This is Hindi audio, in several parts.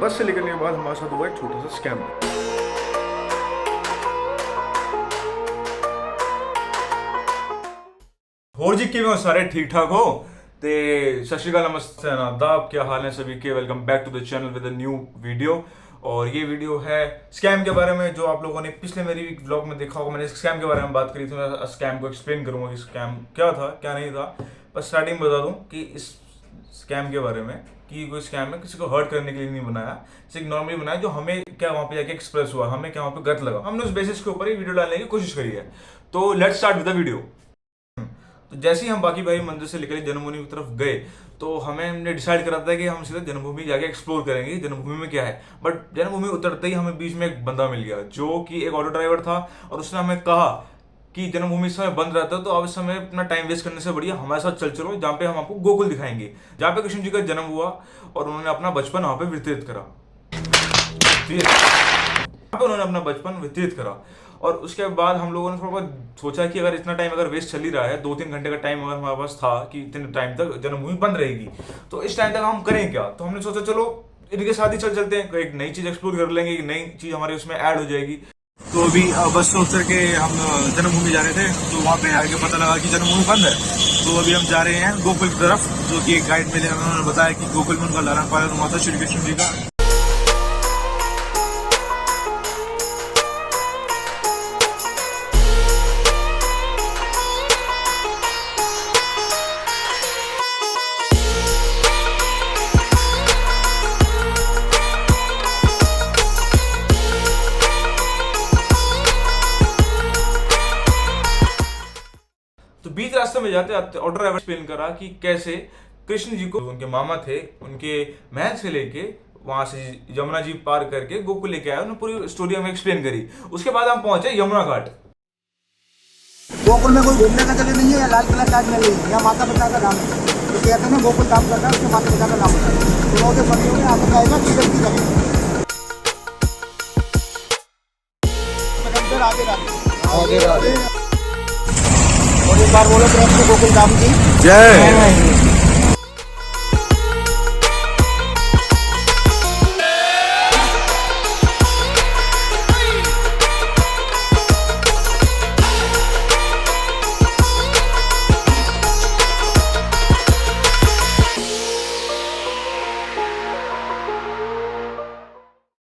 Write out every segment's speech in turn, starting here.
बस से निकलने के बाद हमारे साथ हुआ एक छोटा सा स्कैम। ਹੋਰ ਜੀ ਕਿਵੇਂ ਹੋ ਸਾਰੇ ਠੀਕ ਠਾਕ ਹੋ ਤੇ सत श्री अकाल नमस्ते आदाब क्या हाल है सभी के। Welcome back to the channel with a new video. और ये वीडियो है स्कैम के बारे में जो आप लोगों ने पिछले मेरी व्लॉग में देखा होगा। मैंने स्कैम के बारे में बात करी थी। मैं स्कैम को एक्सप्लेन करूंगा कि स्कैम क्या था क्या नहीं था। बस स्टार्टिंग में बता दूं कि इस स्कैम के बारे में कि कोई स्कैम है किसी को हर्ट करने के लिए नहीं बनाया, सिर्फ नॉर्मली बनाया जो हमें क्या वहाँ पे जाके एक्सप्रेस हुआ, हमें क्या वहाँ पे गलत लगा, हमने उस बेसिस के ऊपर ही वीडियो डालने की कोशिश करी है। तो let's start with the video. तो जैसे ही हम बाकी भाई मंदिर से निकले जन्मभूमि की तरफ गए तो हमने डिसाइड करा था कि हम सीधे जन्मभूमि जाके एक्सप्लोर करेंगे जन्मभूमि में क्या है। बट जन्मभूमि उतरते ही हमें बीच में एक बंदा मिल गया जो कि एक ऑटो ड्राइवर था और उसने हमें कहा कि जन्मभूमि इस समय बंद रहता है तो आप इस समय अपना टाइम वेस्ट करने से बढ़िया हमारे साथ चल चलो जहाँ पे हम आपको गोकुल दिखाएंगे, जहाँ पे कृष्ण जी का जन्म हुआ और उन्होंने अपना बचपन वहाँ पे व्यतीत करा। उन्होंने अपना बचपन व्यतीत करा और उसके बाद हम लोगों ने थोड़ा बहुत सोचा कि अगर इतना टाइम अगर वेस्ट चल ही रहा है, 2-3 घंटे का टाइम अगर हमारे पास था कि इतने टाइम तक जन्मभूमि बंद रहेगी तो इस टाइम तक हम करें क्या। तो हमने सोचा चलो इनके साथ ही चलते हैं, एक नई चीज एक्सप्लोर कर लेंगे, एक नई चीज हमारे उसमें ऐड हो जाएगी। तो अभी बस से उतर के हम जन्मभूमि जा रहे थे तो वहाँ पे आके पता लगा कि जन्मभूमि बंद है। तो अभी हम जा रहे हैं गोकुल की तरफ, जो कि एक गाइड मिले उन्होंने बताया कि गोकुल में उनका लालन पालन हुआ था श्री कृष्ण जी का। तो बीच रास्ते में जाते आते ऑटो ड्राइवर एक्सप्लेन करा कि कैसे कृष्ण जी को उनके मामा थे उनके महल से लेके वहां से यमुना जी पार करके गोकुल लेके आया। उन्होंने पूरी स्टोरी हमें एक्सप्लेन करी। उसके बाद हम पहुंचे यमुना घाट। गोकुल में कोई घूमने का जगह नहीं है या लाल किला ताजमहल नहीं है, यहाँ माता पिता का नाम है। तो कहते हैं ना गोकुल धाम करना है उसके माता पिता का नाम होता है। तो रोजे फटियों में आपको आएगा कि जल्दी जगह आगे राधे और एक बार बोलो प्रेम से गोकुल धाम की जय।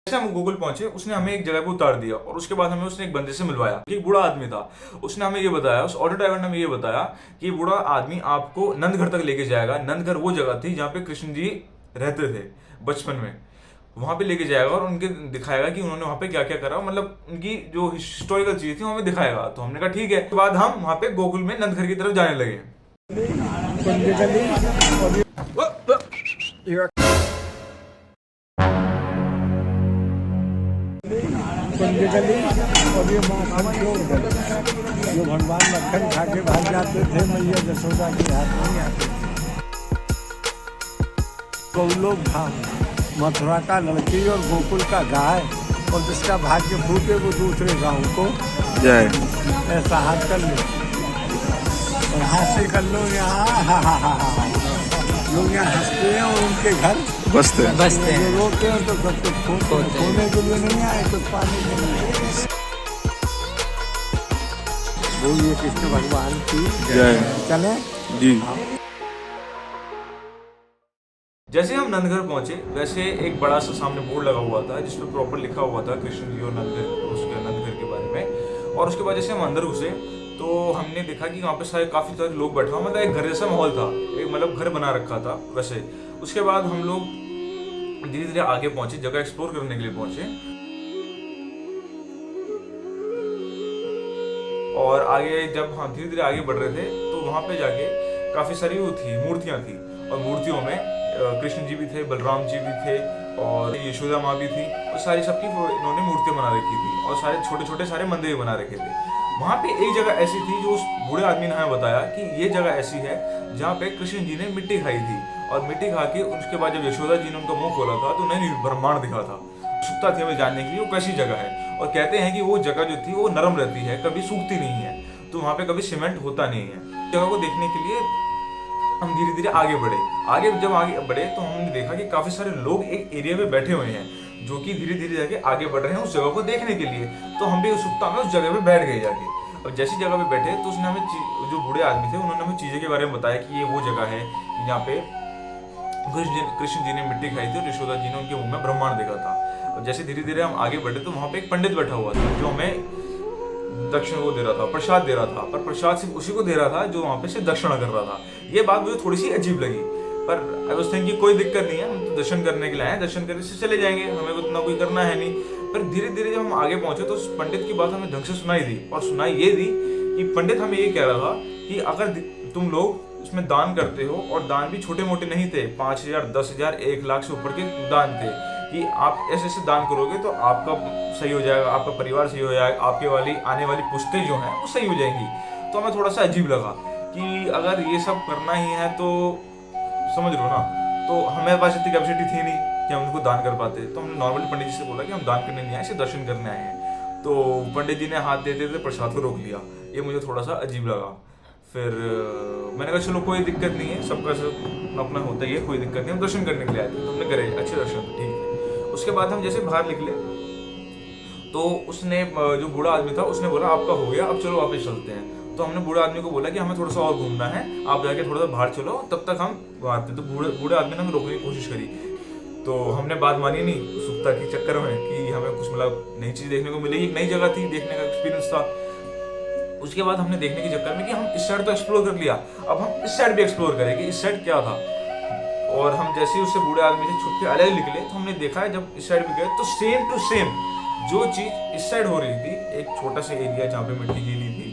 हम गूगल पहुंचे, उसने हमें एक जगह पे उतार दिया और उसके बाद हमें उसने एक बंदे से मिलवाया। एक बूढ़ा आदमी था, उसने हमें ये बताया, उस ऑटो ड्राइवर ने हमें ये बताया कि बूढ़ा आदमी आपको नंदघर तक लेके जाएगा। नंदघर वो जगह थी जहाँ पे कृष्ण जी रहते थे बचपन में, वहां पे लेके जाएगा और उनके दिखाएगा कि उन्होंने वहां पे क्या क्या करा, मतलब उनकी जो हिस्टोरिकल चीज थी हमें दिखाएगा। तो हमने कहा ठीक है। उसके बाद हम वहां पे गोकुल में नंदघर की तरफ जाने लगे। और ये जो भगवान मक्खन खा के भाग जाते थे मैया यशोदा के हाथ नहीं आते। गौलोक धाम मथुरा का लड़की और गोकुल का गाय और जिसका भाग्य फूटे वो दूसरे गाँव को जय। ऐसा हाथ कर लो और हाथ कर लो। यहाँ लोग यहाँ हंसते हैं और उनके घर बसते हैं। रोते हैं तो सब कुछ खोने के लिए नहीं आए, कुछ पाने के लिए। बोलिए कृष्ण भगवान की जय। चले जी। जैसे हम नंदघर पहुंचे वैसे एक बड़ा सा सामने बोर्ड लगा हुआ था जिसपे प्रॉपर लिखा हुआ था कृष्ण जी और नंदघर, उसके नंदघर के बारे में। और उसके बाद जैसे हम अंदर घुसे तो हमने देखा कि वहाँ पे काफी सारे लोग बैठे हुए, मतलब एक घर जैसा माहौल था, एक मतलब घर बना रखा था वैसे। उसके बाद हम लोग धीरे धीरे आगे पहुंचे, जगह एक्सप्लोर करने के लिए पहुंचे। और आगे जब हम धीरे धीरे आगे बढ़ रहे थे तो वहां पे जाके काफी सारी वो थी मूर्तियां थी और मूर्तियों में कृष्ण जी भी थे, बलराम जी भी थे और यशोदा माँ भी थी और सारी सबकी इन्होंने मूर्तियां बना रखी थी और सारे छोटे छोटे सारे मंदिर बना रखे थे। वहां पे एक जगह ऐसी थी जो उस बूढ़े आदमी ने हमें बताया कि ये जगह ऐसी है जहाँ पे कृष्ण जी ने मिट्टी खाई थी और मिट्टी खा के उसके बाद जब यशोदा जी ने उनका मुंह खोला था तो उन्हें ब्रह्मांड दिखा था। उत्सुकता थी हमें जानने के लिए वो कैसी जगह है। और कहते हैं कि वो जगह जो थी वो नरम रहती है, कभी सूखती नहीं है, तो वहाँ पे कभी सीमेंट होता नहीं है। जगह को देखने के लिए हम धीरे धीरे आगे बढ़े। जब आगे बढ़े तो हमने देखा कि काफी सारे लोग एक एरिया में बैठे हुए हैं जो कि धीरे धीरे जाके आगे बढ़ रहे हैं उस जगह को देखने के लिए। तो हम भी उत्सुकता में उस जगह पे बैठ गए जाके। अब जैसी जगह पे बैठे तो उसने हमें जो बूढ़े आदमी थे उन्होंने हमें चीज़ों के बारे में बताया कि ये वो जगह है जहाँ पे कृष्ण जी ने मिट्टी खाई थी और यशोदा जी ने उनके मुंह में ब्रह्मांड देखा था। अब जैसे धीरे धीरे हम आगे बढ़े तो वहाँ पे एक पंडित बैठा हुआ था जो हमें दक्षिण को दे रहा था, प्रसाद दे रहा था, पर प्रसाद सिर्फ उसी को दे रहा था जो वहाँ पे से दक्षिणा कर रहा था। ये बात मुझे थोड़ी सी अजीब लगी, पर आई वाज थिंकिंग कोई दिक्कत नहीं है, हम तो दर्शन करने के लिए आए, दर्शन करने से चले जाएंगे, हमें उतना कोई करना है नहीं। पर धीरे धीरे जब हम आगे पहुंचे तो उस पंडित की बात हमें ढंग से सुनाई दी, और सुनाई ये दी कि पंडित हमें ये कह रहा था कि अगर तुम लोग इसमें दान करते हो, और दान भी छोटे मोटे नहीं थे, 5,000, 10,000, 1 लाख से ऊपर के दान थे, कि आप ऐसे ऐसे दान करोगे तो आपका सही हो जाएगा, आपका परिवार सही हो जाएगा, आपके वाली आने वाली पुश्तें जो हैं वो सही हो जाएंगी। तो हमें थोड़ा सा अजीब लगा कि अगर ये सब करना ही है तो समझ लो ना, तो हमारे पास इतनी कैपेसिटी थी नहीं कि हम उनको दान कर पाते। तो हमने नॉर्मली पंडित जी से बोला कि हम दान करने नहीं आए, सिर्फ दर्शन करने आए हैं। तो पंडित जी ने हाथ देते थे प्रसाद को रोक लिया। ये मुझे थोड़ा सा अजीब लगा। फिर मैंने कहा चलो कोई दिक्कत नहीं है, सबका सब अपना होता ही है, कोई दिक्कत नहीं, हम दर्शन करने के लिए आए थे, तो हमने करे अच्छे दर्शन, ठीक है। उसके बाद हम जैसे बाहर निकले तो उसने, जो बूढ़ा आदमी था, उसने बोला आपका हो गया, अब चलो वापस चलते हैं। तो हमने बूढ़े आदमी को बोला कि हमें थोड़ा सा और घूमना है, आप जाके थोड़ा सा बाहर चलो, तब तक हम आते। तो बूढ़े आदमी ने हमें रोकने की कोशिश करी, तो हमने बात मानी नहीं उत्सुकता के चक्कर में कि हमें कुछ मतलब नई चीज़ देखने को मिलेगी, एक नई जगह थी, देखने का एक्सपीरियंस था। उसके बाद हमने देखने के चक्कर में कि हम इस साइड तो एक्सप्लोर कर लिया, अब हम इस साइड भी एक्सप्लोर करें कि इस साइड क्या था। और हम जैसे ही उससे बूढ़े आदमी से छुप के अलग निकले तो हमने देखा जब इस साइड भी गए तो सेम टू सेम जो चीज़ इस साइड हो रही थी, एक छोटा सा एरिया जहाँ पे मिट्टी गीली थी,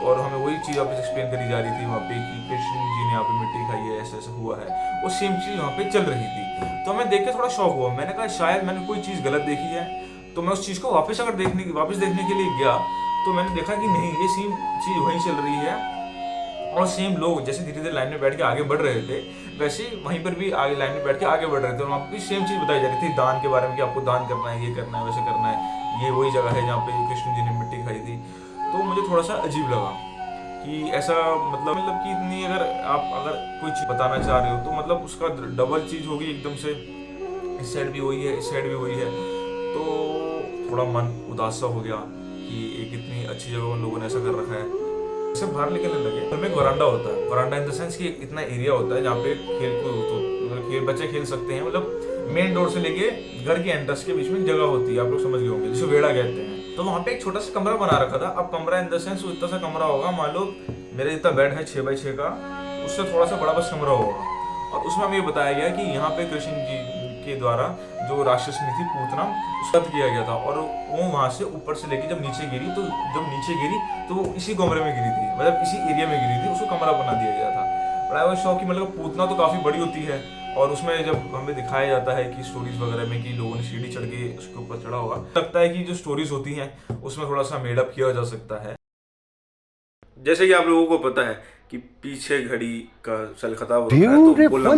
और हमें वही चीज़ वापस एक्सप्लेन करी जा रही थी वहाँ पे कि कृष्ण जी ने यहाँ पे मिट्टी खाई है, ऐसा ऐसा हुआ है, वो सेम चीज़ वहाँ पे चल रही थी। तो हमें देख के थोड़ा शौक हुआ, मैंने कहा शायद मैंने कोई चीज़ गलत देखी है। तो मैं उस चीज़ को वापस देखने के लिए गया तो मैंने देखा कि नहीं, ये सेम चीज़ वहीं चल रही है, और सेम लोग जैसे धीरे धीरे लाइन में बैठ के आगे बढ़ रहे थे वैसे वहीं पर भी आगे लाइन में बैठ के आगे बढ़ रहे थे, और वहाँ पर भी सेम चीज़ बताई जा रही थी दान के बारे में कि आपको दान करना है, ये करना है, वैसे करना है, ये वही जगह है जहाँ पे कृष्ण जी ने मिट्टी खाई थी। तो मुझे थोड़ा सा अजीब लगा कि ऐसा मतलब कि इतनी अगर कोई चीज़ बताना चाह रहे हो तो मतलब उसका डबल चीज़ होगी एकदम से, इस साइड भी वही है, इस साइड भी वही है। तो थोड़ा मन उदास सा हो गया कि एक इतनी अच्छी जगह उन लोगों ने ऐसा कर रखा है। जैसे बाहर निकलने लगे घर में एक वरांडा होता है, वरांडा इन द सेंस कि इतना एरिया होता है जहाँ पे बच्चे खेल सकते हैं, मतलब मेन डोर से लेके घर के एंट्रेंस के बीच में जगह होती है, आप लोग समझ गए होंगे, जिसे वेड़ा कहते हैं। तो वहाँ पे एक छोटा सा कमरा बना रखा था। अब कमरा इन द सेंस इतना सा कमरा होगा, मान लो मेरे जितना बेड है 6x6 का, उससे थोड़ा सा बड़ा बस कमरा होगा। और उसमें हमें ये बताया गया कि यहाँ पे कृष्ण जी के द्वारा जो राक्षसनी थी पूतना, उसका किया गया था, और वो वहाँ से ऊपर से लेके जब नीचे गिरी तो वो इसी कमरे में गिरी थी, मतलब इसी एरिया में गिरी थी, उसको कमरा बना दिया गया था। बड़ा वो शौक की मतलब पूतना तो काफ़ी बड़ी होती है, और उसमें जब हमें दिखाया जाता है कि स्टोरीज वगैरह में कि लोगों ने सीढ़ी चढ़ के उसके ऊपर चढ़ा होगा, लगता है कि जो स्टोरीज होती हैं उसमें थोड़ा सा मेडअप किया जा सकता है। जैसे कि आप लोगों को पता है कि पीछे घड़ी का सल खताब होता है, तो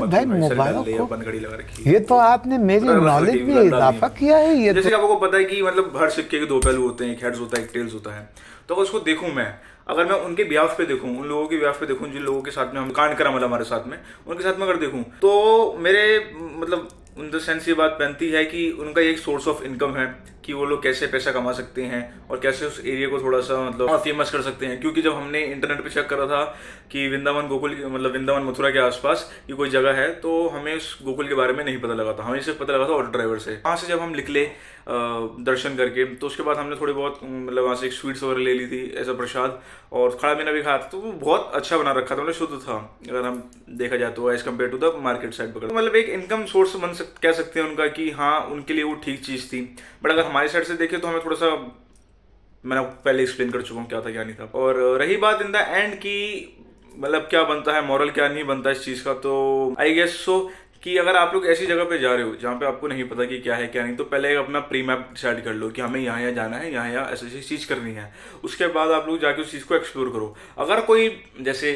भाई मुबारक बंद घड़ी लगा रखी है। ये तो आपने मेरी नॉलेज में इजाफा किया है। ये जैसे कि आपको पता है कि मतलब हर सिक्के के दो पहलू होते हैं, एक हेड्स होता है, एक टेल्स होता है। तो अगर उसको देखूं मैं, अगर मैं उनके ब्याह पे देखूं, उन लोगों के ब्याह पे देखूं जिन लोगों के साथ में हम कांड करा मतलब हमारे साथ में, उनके साथ में अगर देखूं तो मेरे मतलब इन द सेंस ये बात बनती है कि उनका एक सोर्स ऑफ इनकम है कि वो लोग कैसे पैसा कमा सकते हैं और कैसे उस एरिया को थोड़ा सा मतलब फेमस कर सकते हैं। क्योंकि जब हमने इंटरनेट पे चेक करा था कि वृंदावन गोकुल मतलब वृंदावन मथुरा के आसपास ये कोई जगह है, तो हमें उस गोकुल के बारे में नहीं पता लगा था, हमें सिर्फ पता लगा था ऑटो ड्राइवर से। वहाँ से जब हम निकले दर्शन करके, तो उसके बाद हमने थोड़ी बहुत मतलब वहाँ से एक स्वीट्स वगैरह ले ली थी एज अ प्रसाद, और खाना पीना भी खाया था। तो वो बहुत अच्छा बना रखा था, मतलब शुद्ध था अगर हम देखा जाए तो as compare to the market side पकड़। तो मतलब एक इनकम सोर्स कह सकते हैं उनका कि हाँ उनके लिए वो ठीक चीज़ थी। बट अगर हमारी साइड से देखें तो हमें थोड़ा सा, मैंने पहले एक्सप्लेन कर चुका हूँ क्या था क्या नहीं था। और रही बात इन द एंड की मतलब क्या बनता है, मॉरल क्या नहीं बनता इस चीज़ का, तो आई गेस सो कि अगर आप लोग ऐसी जगह पे जा रहे हो जहाँ पे आपको नहीं पता कि क्या है क्या नहीं, तो पहले अपना प्री मैप डिसाइड कर लो कि हमें यहाँ यहाँ जाना है, यहाँ यहाँ ऐसी चीज़ करनी है। उसके बाद आप लोग जाके उस चीज़ को एक्सप्लोर करो। अगर कोई जैसे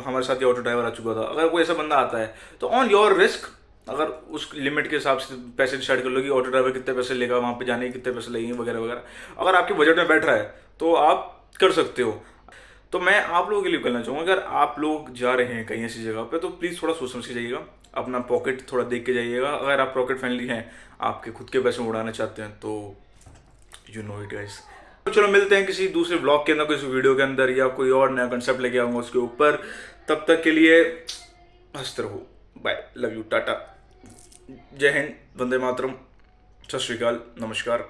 हमारे साथ ये ऑटो ड्राइवर आ चुका था, अगर कोई ऐसा बंदा आता है तो ऑन योर रिस्क अगर उस लिमिट के हिसाब से पैसे डिसाइड कर लो कि ऑटो ड्राइवर कितने पैसे लेगा, वहाँ पे जाने के कितने पैसे लगेंगे वगैरह वगैरह। अगर आपके बजट में बैठ रहा है तो आप कर सकते हो। तो मैं आप लोगों के लिए कहना चाहूँगा, अगर आप लोग जा रहे हैं कहीं ऐसी जगह पे तो प्लीज़ थोड़ा सोच समझ के जाइएगा, अपना पॉकेट थोड़ा देख के जाइएगा। अगर आप पॉकेट फ्रेंडली हैं, आपके खुद के पैसे उड़ाना चाहते हैं तो यू नो इट गाइस। तो चलो मिलते हैं किसी दूसरे ब्लॉग के अंदर, किसी वीडियो के अंदर, या कोई और नया कंसेप्ट लेके आऊँगा उसके ऊपर। तब तक के लिए हंसते रहो, बाय, लव यू, टाटा, जय हिंद, वंदे मातरम, सत श्री अकाल, नमस्कार।